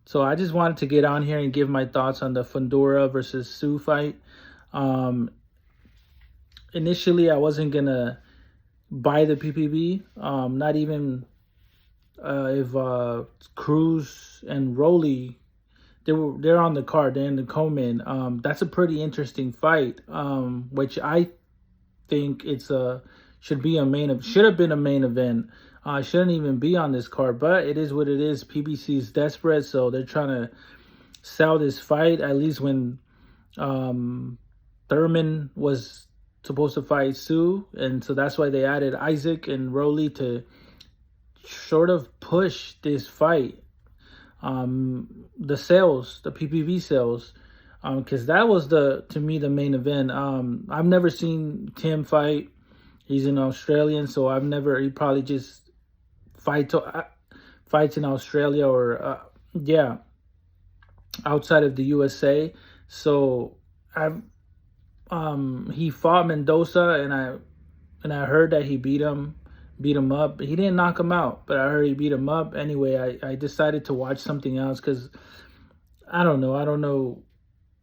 So I just wanted to get on here and give my thoughts on the Fundora versus Tszyu fight. Um, Initially, I wasn't gonna buy the PPV. Not even if Cruz and Rolly they're on the card. They're in the co-main. That's a pretty interesting fight. Which I think it's a should be a main should have been a main event. Shouldn't even be on this card, but it is what it is. PBC is desperate, so they're trying to sell this fight. At least when um, Thurman was supposed to fight Tszyu, and so that's why they added Isaac and Rolly to sort of push this fight. The sales, the PPV sales, because that was to me the main event. I've never seen Tim fight. He's an Australian, so he probably just fights in Australia or yeah, outside of the USA. So I've he fought Mendoza, and I heard that he beat him up. He didn't knock him out, but I heard he beat him up. Anyway, I decided to watch something else because I don't know. I don't know.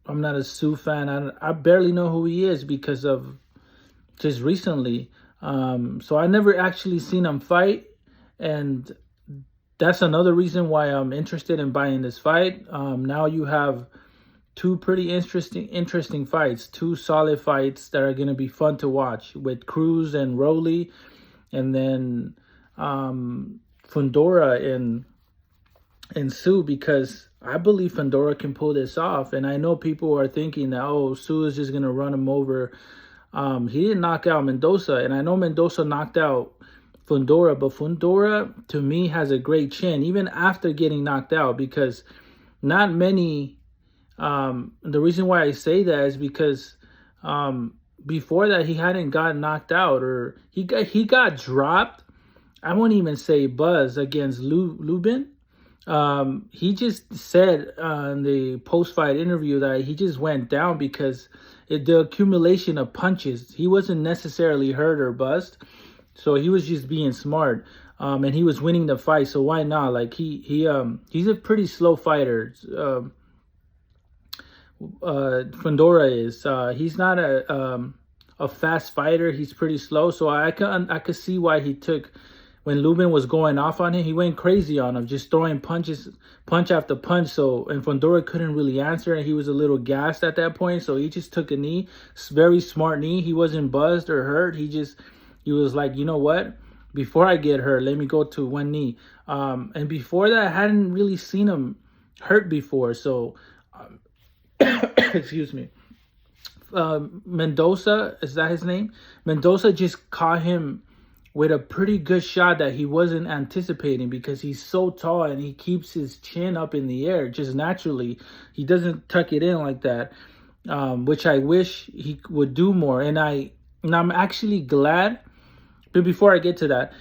I'm not a Tszyu fan. I barely know who he is because of just recently. So I never actually seen him fight, and that's another reason why I'm interested in buying this fight. Now you have two pretty interesting fights, two solid fights that are gonna be fun to watch with Cruz and Rolly, and then Fundora and Tszyu, because I believe Fundora can pull this off. And I know people are thinking that, oh, Tszyu is just gonna run him over. He didn't knock out Mendoza, and I know Mendoza knocked out Fundora, but Fundora to me has a great chin even after getting knocked out, because not many. The reason why I say that is because before that he hadn't got knocked out, or he got dropped. I won't even say buzz against Lubin. He just said in the post-fight interview that he just went down because the accumulation of punches. He wasn't necessarily hurt or buzzed, so he was just being smart. And he was winning the fight, so why not? Like he's a pretty slow fighter. Fundora is. He's not a fast fighter. He's pretty slow, so I could see why he took. When Lubin was going off on him, he went crazy on him, just throwing punch after punch. So, and Fundora couldn't really answer, and he was a little gassed at that point. So he just took a knee, very smart knee. He wasn't buzzed or hurt. He was like, you know what? Before I get hurt, let me go to one knee. And before that, I hadn't really seen him hurt before. So, excuse me. Mendoza, is that his name? Mendoza just caught him with a pretty good shot that he wasn't anticipating, because he's so tall and he keeps his chin up in the air just naturally. He doesn't tuck it in like that, which I wish he would do more. And I'm actually glad. But before I get to that,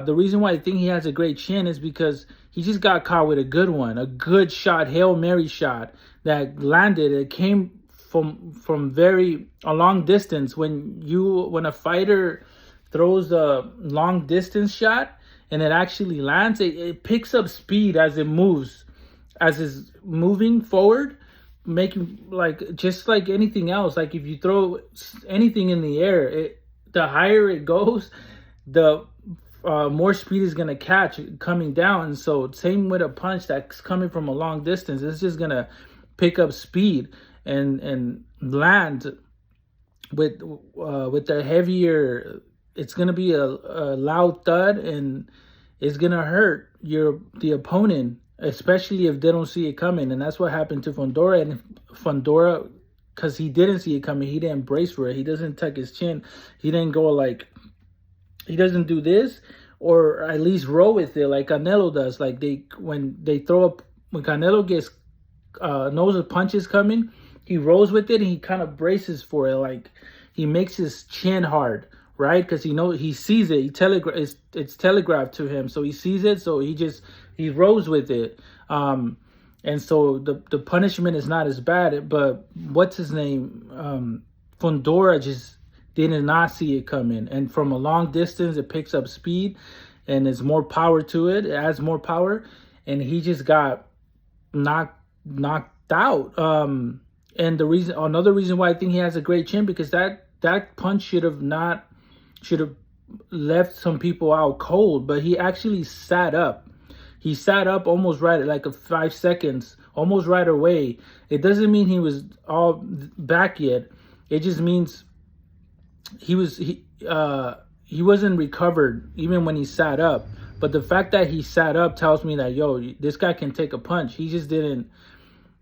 the reason why I think he has a great chin is because he just got caught with a good one, a good shot, Hail Mary shot that landed. It came from a long distance. When a fighter throws a long distance shot and it actually lands, it picks up speed as it moves, as it's moving forward, making just like anything else. Like if you throw anything in the air, the higher it goes, the more speed is going to catch coming down. And so same with a punch that's coming from a long distance, it's just going to pick up speed and land with the heavier. It's going to be a loud thud, and it's going to hurt the opponent, especially if they don't see it coming. And that's what happened to Fundora. And Fundora, because he didn't see it coming, he didn't brace for it. He doesn't tuck his chin. He didn't go he doesn't do this, or at least roll with it like Canelo does. Like when Canelo gets knows a punch is coming, he rolls with it and he kind of braces for it. Like he makes his chin hard, right? Because he sees it. It's telegraphed to him, so he sees it. So he rolls with it. And so the punishment is not as bad. But what's his name? Fundora just did not see it coming, and from a long distance, it picks up speed, and there's more power to it. It adds more power, and he just got knocked out. And another reason why I think he has a great chin, because that punch should have left some people out cold, but he actually sat up. He sat up almost right at like a 5 seconds, almost right away. It doesn't mean he was all back yet. It just means he wasn't recovered even when he sat up. But the fact that he sat up tells me that, yo, this guy can take a punch. He just didn't.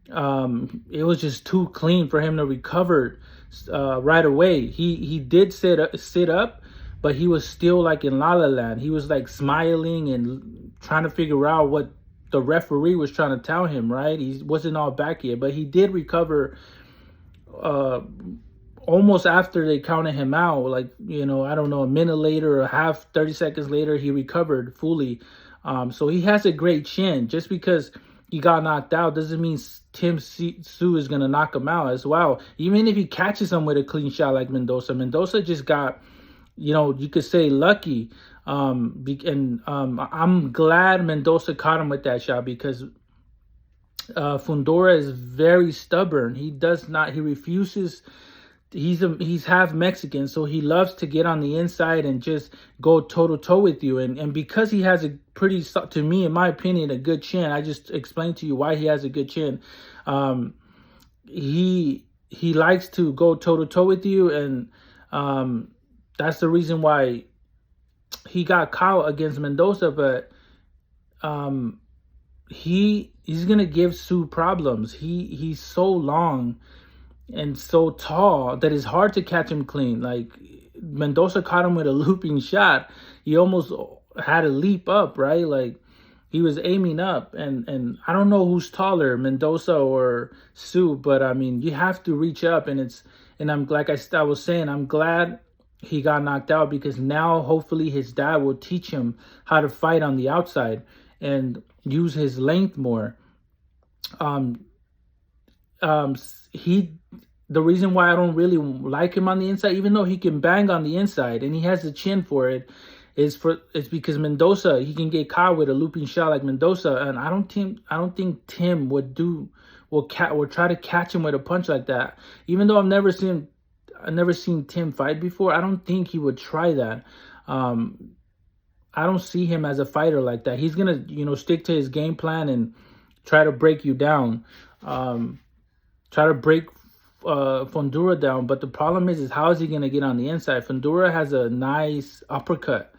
It was just too clean for him to recover right away. He did sit up, but he was still like in La La Land. He was like smiling and trying to figure out what the referee was trying to tell him, right? He wasn't all back yet, but he did recover almost after they counted him out. Like, I don't know, a minute later or 30 seconds later, he recovered fully. So he has a great chin. Just because he got knocked out doesn't mean Tszyu is going to knock him out as well. Even if he catches him with a clean shot like Mendoza. Mendoza just got, you could say lucky. I'm glad Mendoza caught him with that shot, because Fundora is very stubborn. He refuses. He's half Mexican, so he loves to get on the inside and just go toe to toe with you. And because he has a pretty, to me, in my opinion, a good chin. I just explained to you why he has a good chin. He likes to go toe to toe with you, and that's the reason why he got caught against Mendoza. But he's gonna give Tszyu problems. He's so long and so tall that it's hard to catch him clean. Like, Mendoza caught him with a looping shot. He almost had to leap up, right? Like, he was aiming up, and I don't know who's taller, Mendoza or Tszyu, but I mean, you have to reach up, and I'm like I was saying, I'm glad he got knocked out, because now hopefully his dad will teach him how to fight on the outside and use his length more. The reason why I don't really like him on the inside, even though he can bang on the inside and he has the chin for it, is because Mendoza, he can get caught with a looping shot like Mendoza, and I don't think Tim will try to catch him with a punch like that. Even though I've never seen Tim fight before, I don't think he would try that. I don't see him as a fighter like that. He's gonna, stick to his game plan and try to break you down. Try to break Fundora down, but the problem is how is he going to get on the inside? Fundora has a nice uppercut,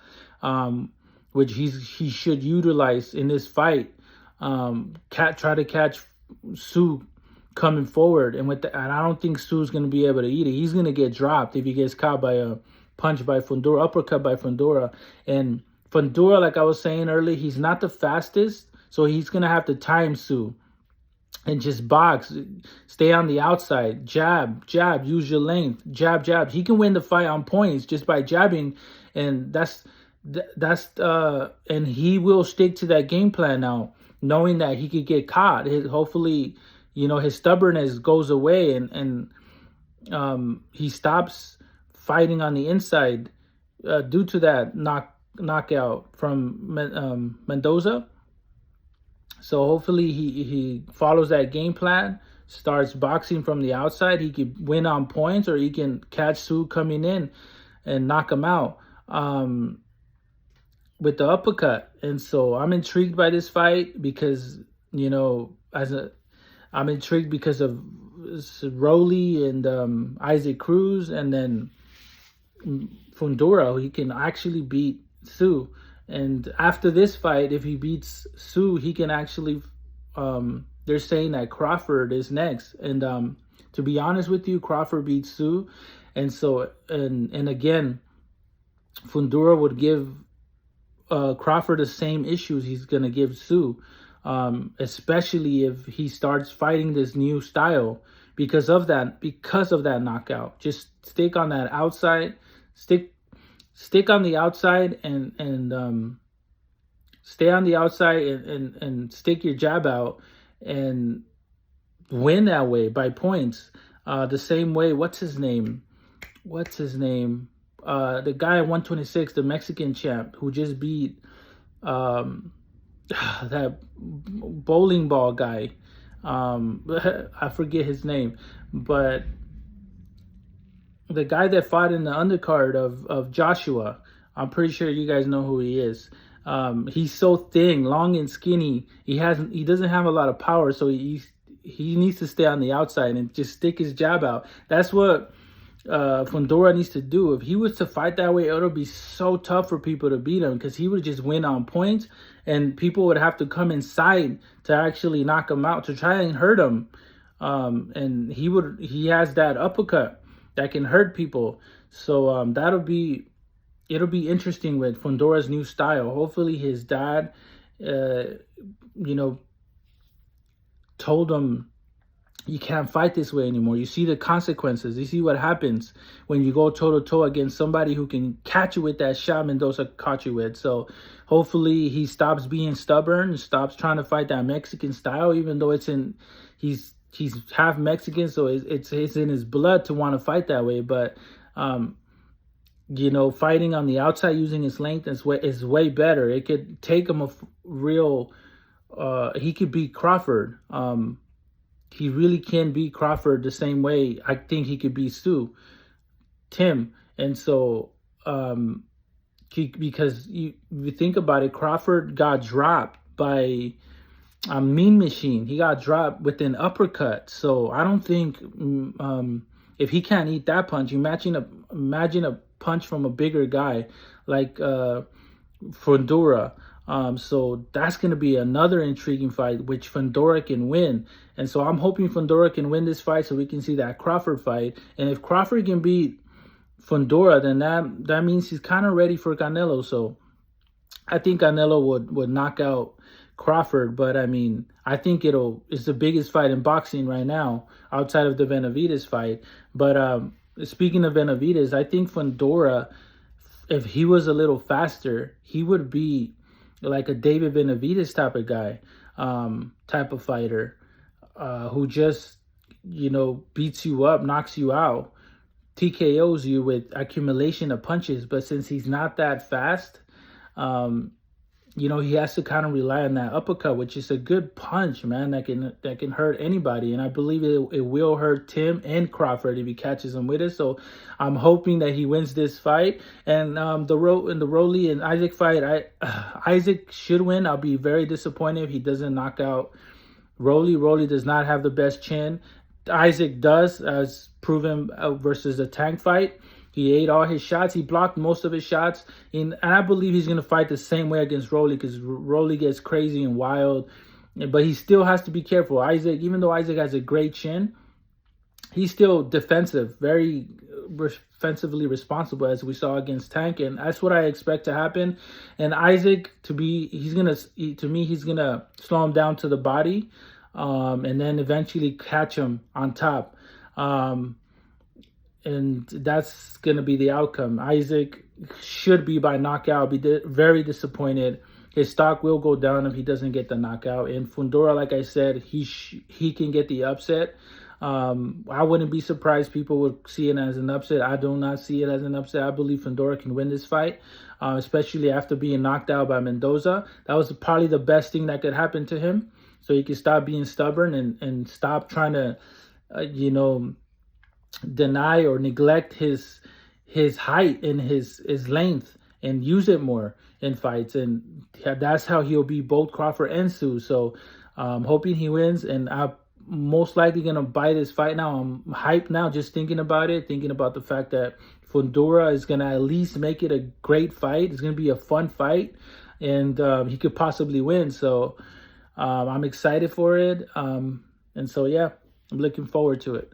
which he should utilize in this fight. Try to catch Tszyu coming forward, and I don't think Tszyu's going to be able to eat it. He's going to get dropped if he gets caught by a punch by Fundora, uppercut by Fundora. And Fundora, like I was saying earlier, he's not the fastest, so he's going to have to time Tszyu and just box, stay on the outside, jab, use your length, jab. He can win the fight on points just by jabbing, and and he will stick to that game plan now, knowing that he could get caught. Hopefully, his stubbornness goes away, and he stops fighting on the inside due to that knockout from Mendoza. So hopefully he follows that game plan, starts boxing from the outside. He could win on points, or he can catch Tszyu coming in and knock him out with the uppercut. And so I'm intrigued by this fight because, I'm intrigued because of Rolly and Isaac Cruz, and then Fundora, he can actually beat Tszyu. And after this fight, if he beats Tszyu, he can actually, they're saying that Crawford is next. And to be honest with you, Crawford beats Tszyu. And so, and again, Fundora would give Crawford the same issues he's going to give Tszyu, especially if he starts fighting this new style because of that knockout. Just stick on that outside, stick on the outside and stay on the outside and stick your jab out and win that way by points. The same way, what's his name? The guy at 126, the Mexican champ who just beat that bowling ball guy. I forget his name, but the guy that fought in the undercard of Joshua, I'm pretty sure you guys know who he is. He's so thin, long and skinny. He doesn't have a lot of power, so he needs to stay on the outside and just stick his jab out. That's what Fundora needs to do. If he was to fight that way, it would be so tough for people to beat him, because he would just win on points, and people would have to come inside to actually knock him out, to try and hurt him. And he has that uppercut that can hurt people. So it'll be interesting with Fundora's new style. Hopefully his dad, told him, you can't fight this way anymore. You see the consequences. You see what happens when you go toe-to-toe against somebody who can catch you with that shot Mendoza caught you with. So hopefully he stops being stubborn and stops trying to fight that Mexican style, even though he's half Mexican, so it's in his blood to want to fight that way. But fighting on the outside using his length is way better. It could take him he could beat Crawford. He really can beat Crawford the same way I think he could beat Tim. And so because you think about it, Crawford got dropped by a Mean Machine. He got dropped with an uppercut. So I don't think if he can't eat that punch, imagine a punch from a bigger guy like Fundora. So that's going to be another intriguing fight, which Fundora can win. And so I'm hoping Fundora can win this fight so we can see that Crawford fight. And if Crawford can beat Fundora, then that means he's kind of ready for Canelo. So I think Canelo would knock out Crawford, but I mean, I think it's the biggest fight in boxing right now outside of the Benavidez fight. But speaking of Benavidez, I think Fundora, if he was a little faster, he would be like a David Benavidez type of guy, type of fighter, who just, beats you up, knocks you out, TKOs you with accumulation of punches. But since he's not that fast, he has to kind of rely on that uppercut, which is a good punch, man, that can hurt anybody. And I believe it will hurt Tim and Crawford if he catches him with it. So I'm hoping that he wins this fight. And the Rolly and Isaac fight, Isaac should win. I'll be very disappointed if he doesn't knock out Rolly. Rolly does not have the best chin. Isaac does, as proven versus the Tank fight. He ate all his shots. He blocked most of his shots. And I believe he's going to fight the same way against Rolly, because Rolly gets crazy and wild. But he still has to be careful. Isaac, even though Isaac has a great chin, he's still defensive, very defensively responsible, as we saw against Tank. And that's what I expect to happen. And Isaac, he's going to slow him down to the body, and then eventually catch him on top. And that's going to be the outcome. Isaac should be by knockout. Be very disappointed. His stock will go down if he doesn't get the knockout. And Fundora, like I said, he can get the upset. I wouldn't be surprised people would see it as an upset. I do not see it as an upset. I believe Fundora can win this fight, especially after being knocked out by Mendoza. That was probably the best thing that could happen to him. So he can stop being stubborn and stop trying to, deny or neglect his height and his length, and use it more in fights. And that's how he'll beat both Crawford and Tszyu. So hoping he wins, and I'm most likely gonna buy this fight now. I'm hyped now just thinking about the fact that Fundora is gonna at least make it a great fight. It's gonna be a fun fight, and he could possibly win. So I'm excited for it, and so yeah, I'm looking forward to it.